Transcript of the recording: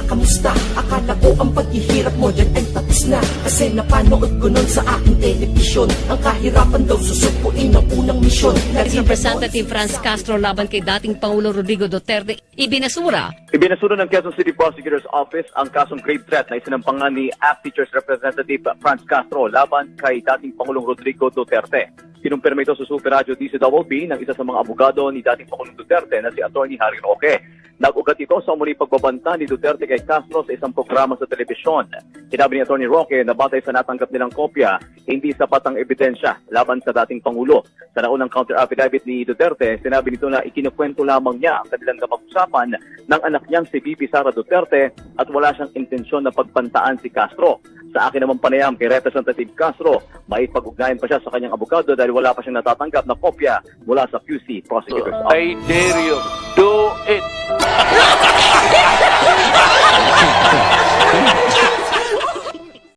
kamusta? Akala ko ang paghihirap mo dyan ay tapos na, kasi napanood ko nun sa aking television. Ang kahirapan daw susukuin ang unang misyon. Representative Franz Castro laban kay dating Pangulo Rodrigo Duterte ibinasura. Ibinasura ng Quezon City Prosecutor's Office ang kasong grave threat na isinampangan ni ACT Teachers Representative Franz Castro laban kay dating Pangulong Rodrigo Duterte. Kinumpirma ito sa Super Radio DCWB ng isa sa mga abogado ni dating Pangulong Duterte na si Atty. Harry Roque. Nag-ugat ito sa muli pagbabanta ni Duterte kay Castro sa isang programa sa telebisyon. Sinabi ni Atty. Roque na batay sa natanggap nilang kopya, hindi sapat ang ebidensya laban sa dating Pangulo. Sa naunang counter-affidavit ni Duterte, sinabi nito na ikinukwento lamang niya ang kanilang napag-usapan ng anak niyang si Bibi Sara Duterte at wala siyang intensyon na pagbantaan si Castro. Sa akin naman panayam kay Representative Castro, may pag-ugnayan pa siya sa kanyang abogado dahil wala pa siyang natatanggap na kopya mula sa QC Prosecutor's Office. I dare you, do